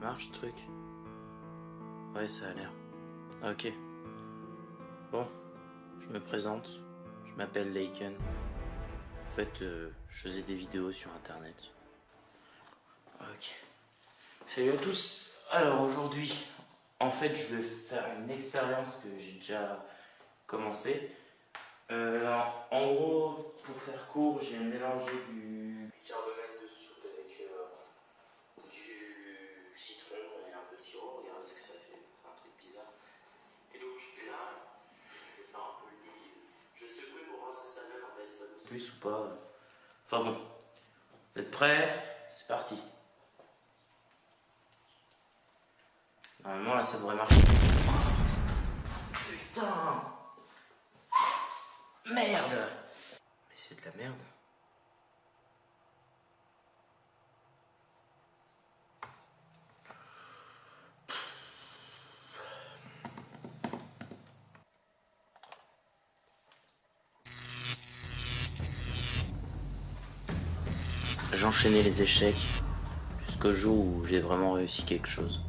marche ce truc? Ouais, ça a l'air. Ok. Bon, je me présente. Je m'appelle Laken. En fait, je faisais des vidéos sur internet. Ok. Salut à tous. Alors aujourd'hui, en fait, je vais faire une expérience que j'ai déjà commencé. En gros, pour faire court, j'ai mélangé du bicarbonate de soude avec du citron et un peu de sirop. Regardez ce que ça fait. C'est un truc bizarre. Et donc là, je vais faire un peu le débile. Je secoue pour voir ce que ça donne en fait. Ça bouge plus ou pas. Enfin bon. Vous êtes prêts? C'est parti. Normalement là ça devrait marcher. Putain! Merde! Mais c'est de la merde. J'enchaînais les échecs jusqu'au jour où j'ai vraiment réussi quelque chose.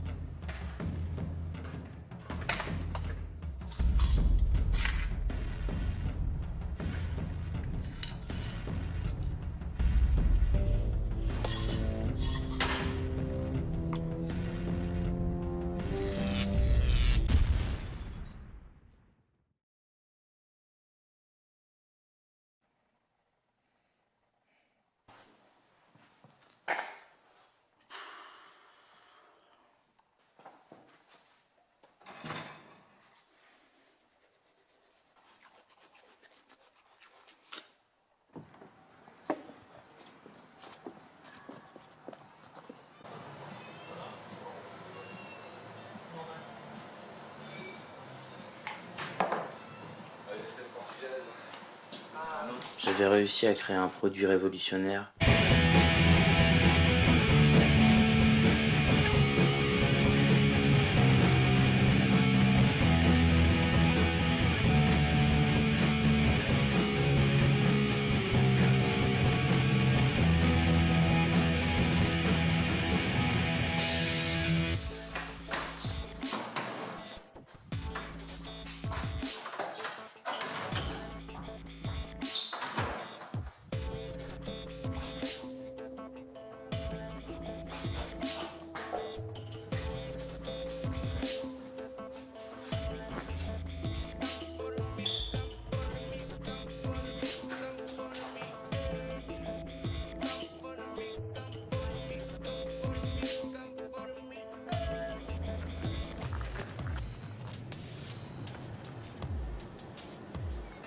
J'avais réussi à créer un produit révolutionnaire.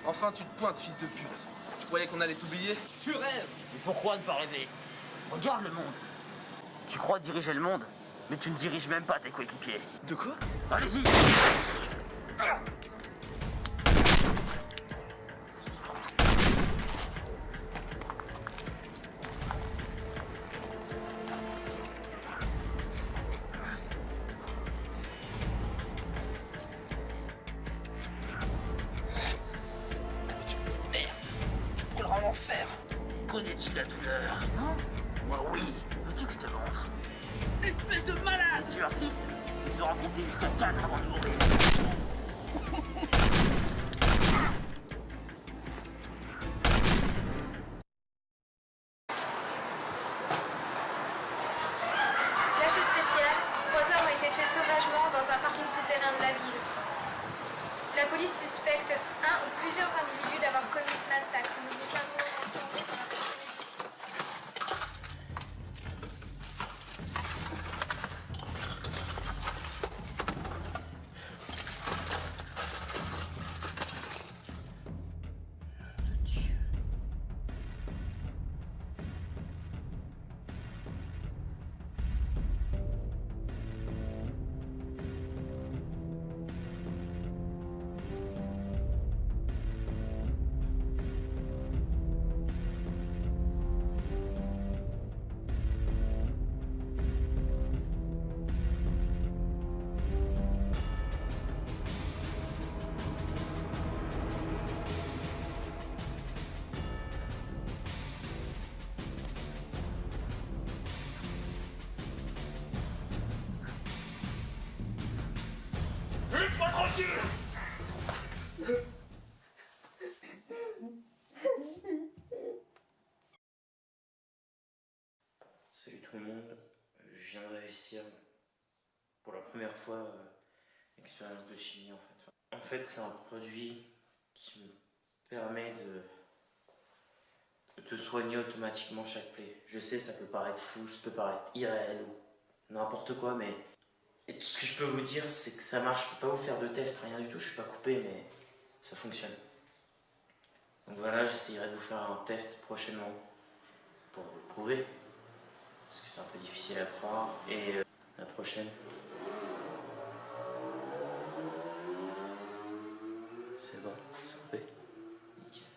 Enfin, tu te pointes, fils de pute. Je croyais qu'on allait t'oublier. Tu rêves! Mais pourquoi ne pas rêver? Regarde le monde. Tu crois diriger le monde, mais tu ne diriges même pas tes coéquipiers. De quoi? Allez-y! Faire. Connais-tu la douleur? Non? Moi oui. Veux-tu que je te montre? Espèce de malade! Tu insistes? Tu seras compter jusqu'à 4 avant de mourir. Flash spécial, 3 hommes ont été tués sauvagement dans un parking souterrain de la ville. La police suspecte un ou plusieurs individus d'avoir commis ce massacre. Nous vous tiendrons informés dans la prochaine Salut tout le monde, je viens d'investir pour la première fois expérience de chimie en fait. En fait c'est un produit qui me permet de te soigner automatiquement chaque plaie. Je sais ça peut paraître fou, ça peut paraître irréel ou n'importe quoi mais et tout ce que je peux vous dire c'est que ça marche, je peux pas vous faire de test, rien du tout, je suis pas coupé mais ça fonctionne. Donc voilà, j'essayerai de vous faire un test prochainement pour vous le prouver. Parce que c'est un peu difficile à croire. Et la prochaine. C'est bon, c'est coupé. Nickel.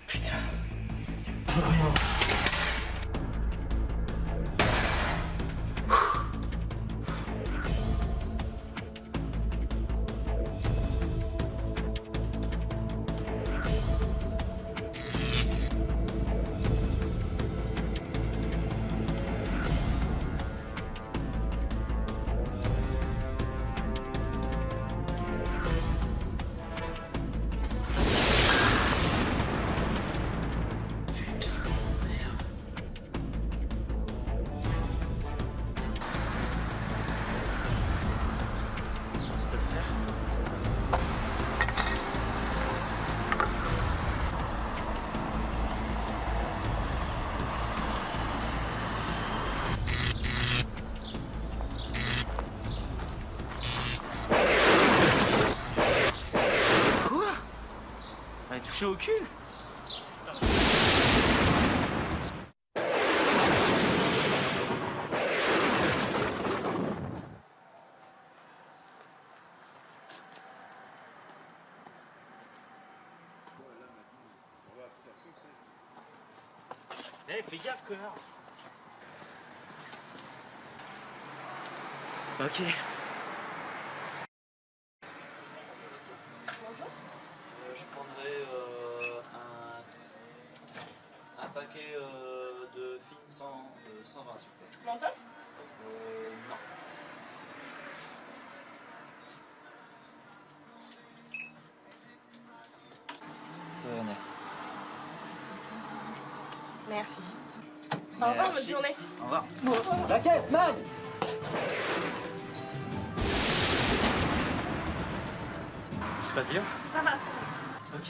Putain, plus rien. Touché aucune. Eh, fais gaffe, connard. Ok. Je prendrais un paquet de fines 120 s'il vous plaît. Menton? Non. Tenez. Merci. Au revoir, bonne journée. Au revoir. La caisse, man! Tout se passe bien? Ça va, ça va. Ok.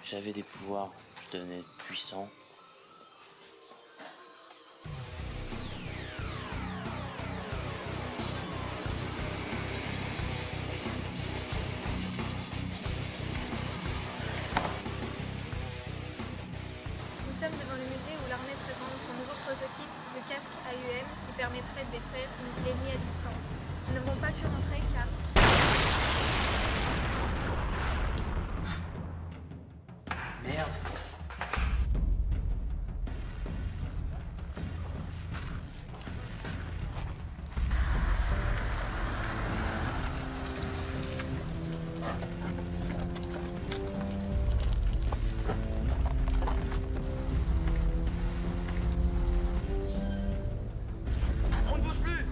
J'avais des pouvoirs, je devenais puissant. Nous sommes devant le musée où l'armée présente son nouveau prototype de casque AUM qui permettrait de détruire une ville ennemie à distance. Nous n'avons pas pu rentrer car... Merde. On ne bouge plus.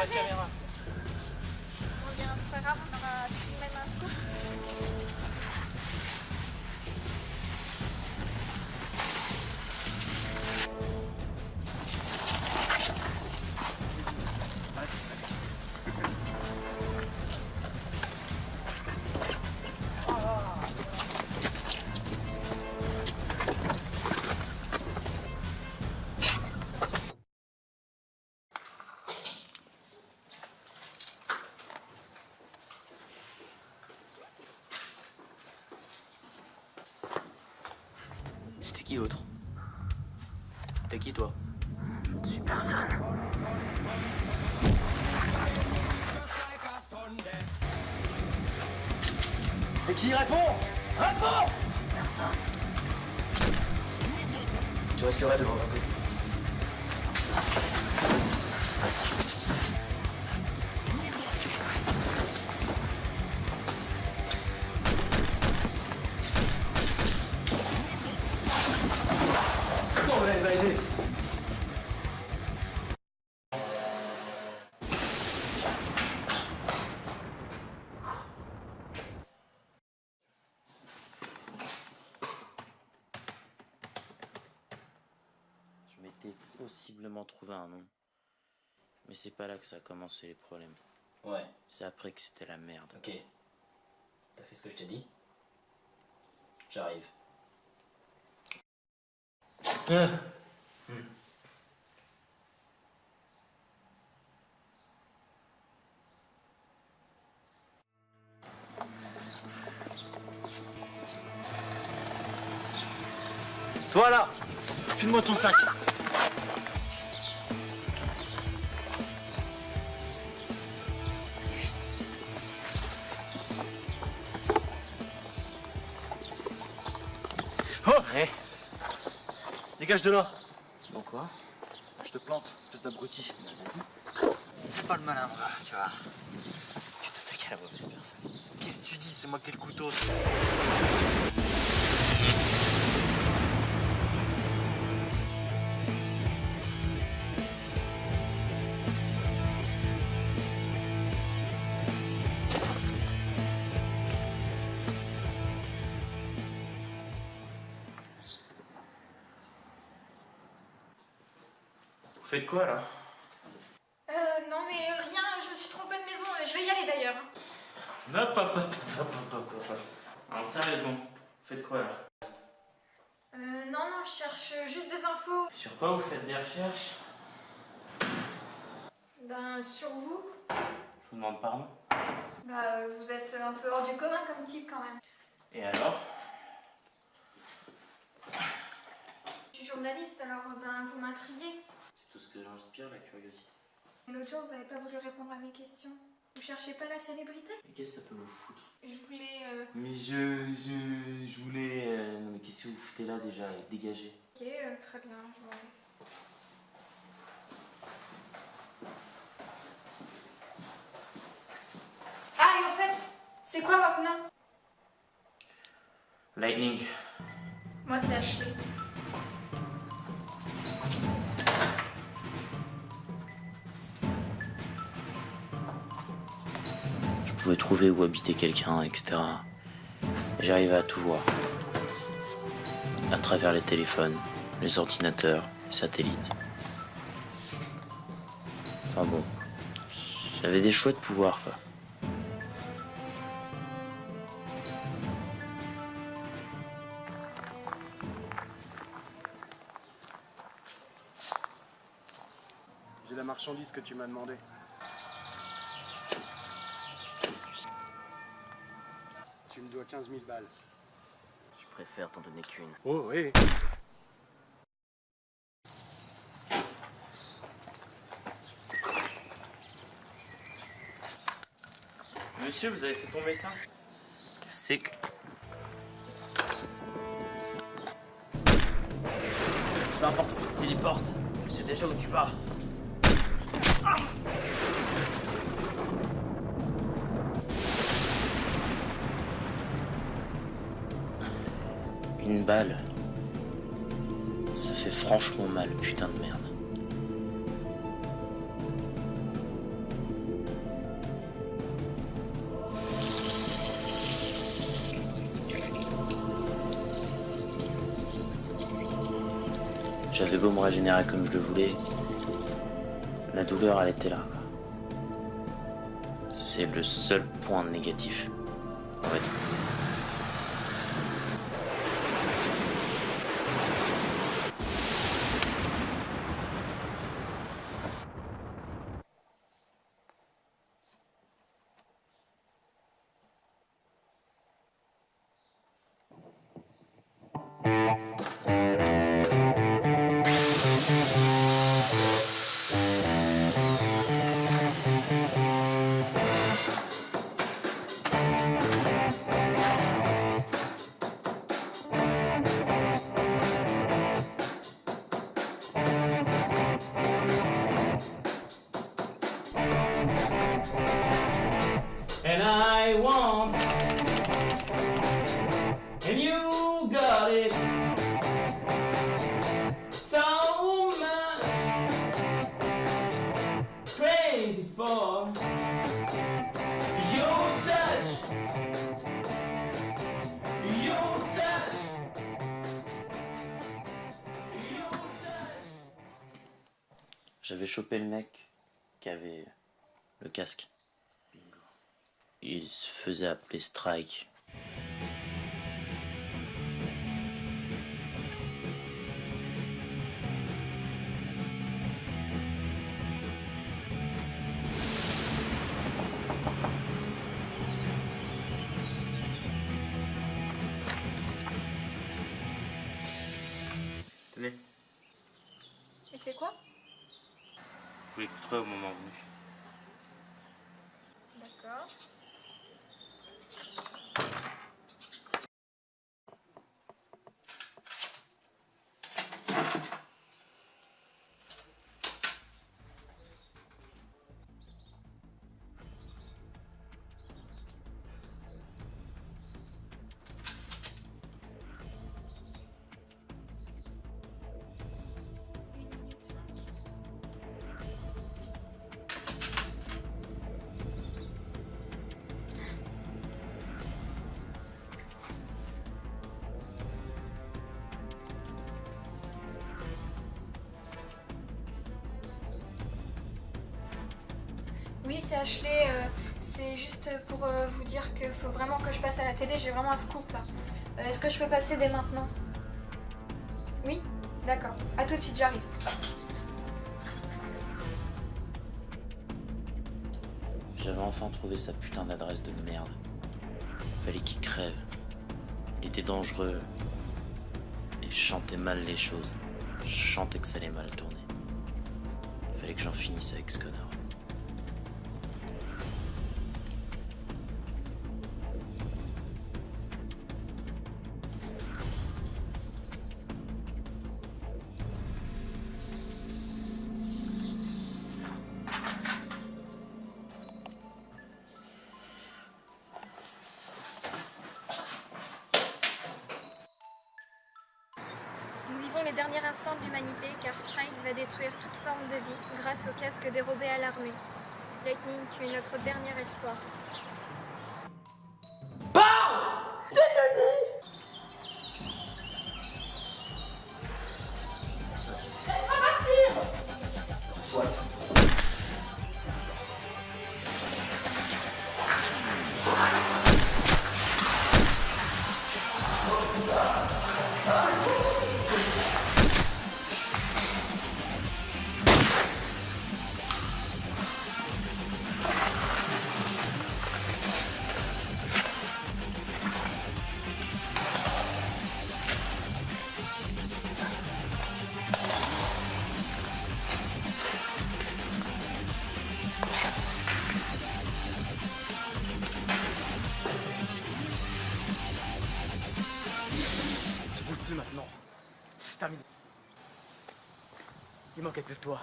pas de caméra. Bon, bien, c'est pas grave, on aura filmé l'info. C'était qui l'autre? T'es qui toi? Je ne suis personne. Et qui répond? Réponds! Personne. Tu risquerais de me raconter. Comment elle va aider? Je m'étais possiblement trouvé un nom. Mais c'est pas là que ça a commencé les problèmes. Ouais, C'est après que c'était la merde. ok. T'as fait ce que je t'ai dit? J'arrive. Toi là, file-moi ton sac. Oh, Eh, dégage de là. c'est bon quoi? Je te plante, espèce d'abruti. Fais pas le malin, tu vois. Tu t'attaques à la mauvaise personne. Qu'est-ce que tu dis? C'est moi qui ai le couteau. Vous faites quoi là? Non mais rien, je me suis trompée de maison, je vais y aller d'ailleurs. Hop, hop, hop, hop, hop, hop, hop. Alors sérieusement, vous faites quoi là? Non, je cherche juste des infos. Sur quoi vous faites des recherches? Ben, sur vous. Je vous demande pardon. Bah, vous êtes un peu hors du commun comme type quand même. Et alors? Je suis journaliste, alors ben, vous m'intriguez. C'est tout ce que j'inspire, la curiosité. Et l'autre jour, vous n'avez pas voulu répondre à mes questions. Vous cherchez pas la célébrité? Mais qu'est-ce que ça peut vous foutre? Je voulais... Mais je voulais... Non mais qu'est-ce que vous foutez là déjà? Dégagez. Ok, très bien, je m'en vais. Ah, et en fait, c'est quoi votre nom? Lightning. Moi, c'est Ashley. Je pouvais trouver où habitait quelqu'un, etc. J'arrivais à tout voir. À travers les téléphones, les ordinateurs, les satellites. Enfin bon, j'avais des chouettes pouvoirs quoi. J'ai la marchandise que tu m'as demandé. Tu me dois 15 000 balles. Je préfère t'en donner qu'une. Oh oui. Monsieur, vous avez fait tomber ça? C'est que... Peu importe où tu te téléportes, je sais déjà où tu vas. Une balle. Ça fait franchement mal, putain de merde. J'avais beau me régénérer comme je le voulais, la douleur elle était là, quoi. C'est le seul point négatif, on va dire. And I want, and you got it so much, crazy for your touch, your touch, your touch. J'avais chopé le mec qui avait le casque. Il se faisait appeler Strike. Tenez, Et c'est quoi? vous l'écouterez au moment venu. D'accord. Oui, c'est Ashley. C'est juste pour vous dire qu'il faut vraiment que je passe à la télé. J'ai vraiment un scoop là. Est-ce que je peux passer dès maintenant? Oui? D'accord. À tout de suite, j'arrive. J'avais enfin trouvé sa putain d'adresse de merde. Fallait qu'il crève. Il était dangereux. Et je chantais mal les choses. Je chantais que ça allait mal tourner. Fallait que j'en finisse avec ce connard. Nous vivons les derniers instants de l'humanité car Strike va détruire toute forme de vie grâce au casque dérobé à l'armée. Lightning, tu es notre dernier espoir. Soit. Tu bouges plus maintenant. C'est terminé. Il manquait plus que toi.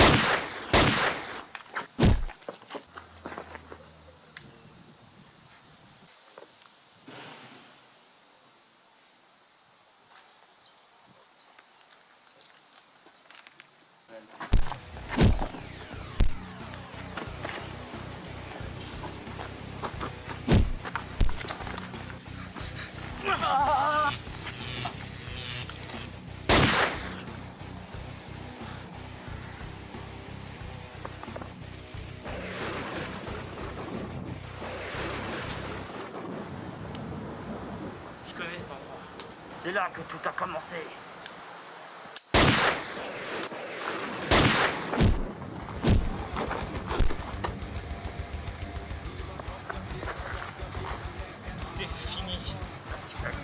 C'est là que tout a commencé. Tout est fini. Ça, tu l'as dit.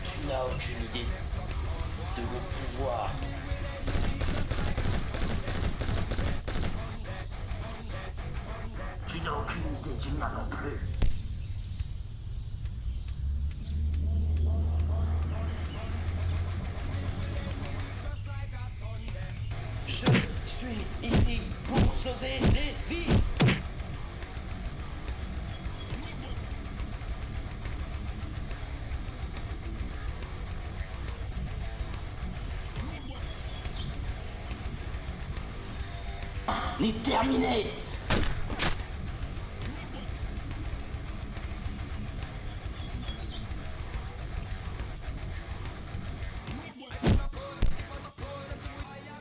Tu n'as aucune idée de mon pouvoir. Tu n'as aucune idée du mien non plus. Je suis ici pour sauver des vies. N'est terminé.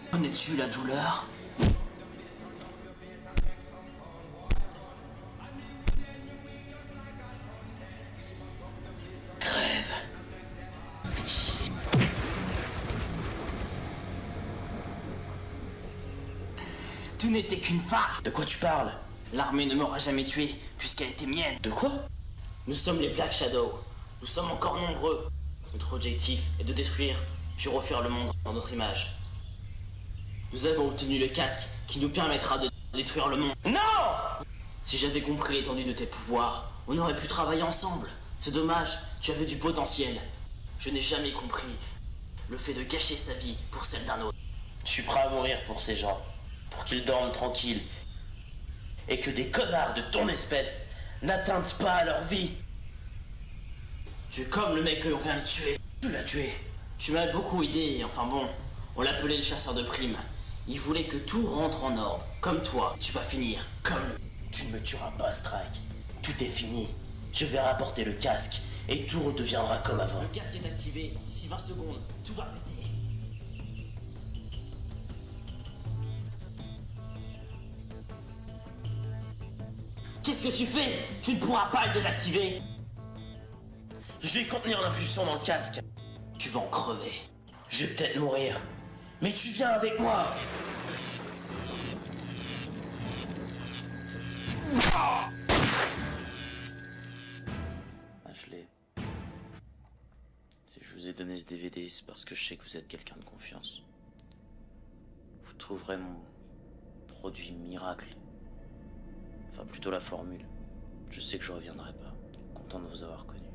Connais-tu la douleur? Crève. Fais chier. Tout n'était qu'une farce. De quoi tu parles? L'armée ne m'aura jamais tué puisqu'elle était mienne. De quoi? Nous sommes les Black Shadow. Nous sommes encore nombreux. Notre objectif est de détruire puis refaire le monde dans notre image. Nous avons obtenu le casque qui nous permettra de détruire le monde. Non! Si j'avais compris l'étendue de tes pouvoirs, on aurait pu travailler ensemble. C'est dommage, tu avais du potentiel. Je n'ai jamais compris le fait de gâcher sa vie pour celle d'un autre. Je suis prêt à mourir pour ces gens. Pour qu'ils dorment tranquilles. Et que des connards de ton espèce n'atteignent pas à leur vie. Tu es comme le mec que l'on vient de tuer. Tu l'as tué. Tu m'as beaucoup aidé, enfin bon, on l'appelait le chasseur de primes. Il voulait que tout rentre en ordre. Comme toi, tu vas finir comme lui. Tu ne me tueras pas, Strike. Tout est fini. Je vais rapporter le casque et tout redeviendra comme avant. Le casque est activé, d'ici 20 secondes, tout va péter. Qu'est-ce que tu fais? Tu ne pourras pas le désactiver. Je vais contenir l'impulsion dans le casque. Tu vas en crever. Je vais peut-être mourir. Mais tu viens avec moi. Ashley, si je vous ai donné ce DVD, c'est parce que je sais que vous êtes quelqu'un de confiance. Vous trouverez mon produit miracle. Enfin, plutôt la formule. Je sais que je reviendrai pas. Content de vous avoir connu.